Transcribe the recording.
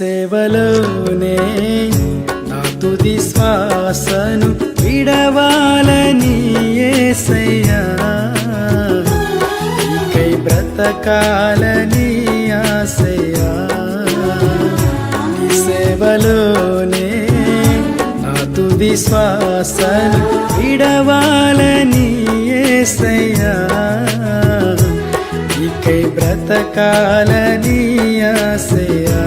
సేవలోనే నా తుది శ్వాసను విడవాలని యేసయ్యా, నీకై బ్రతకాలని ఆశయ్యా. నీ సేవలోనే నా తుది శ్వాసను విడవాలని యేసయ్యా, నీకై బ్రతకాలని ఆశయ్యా.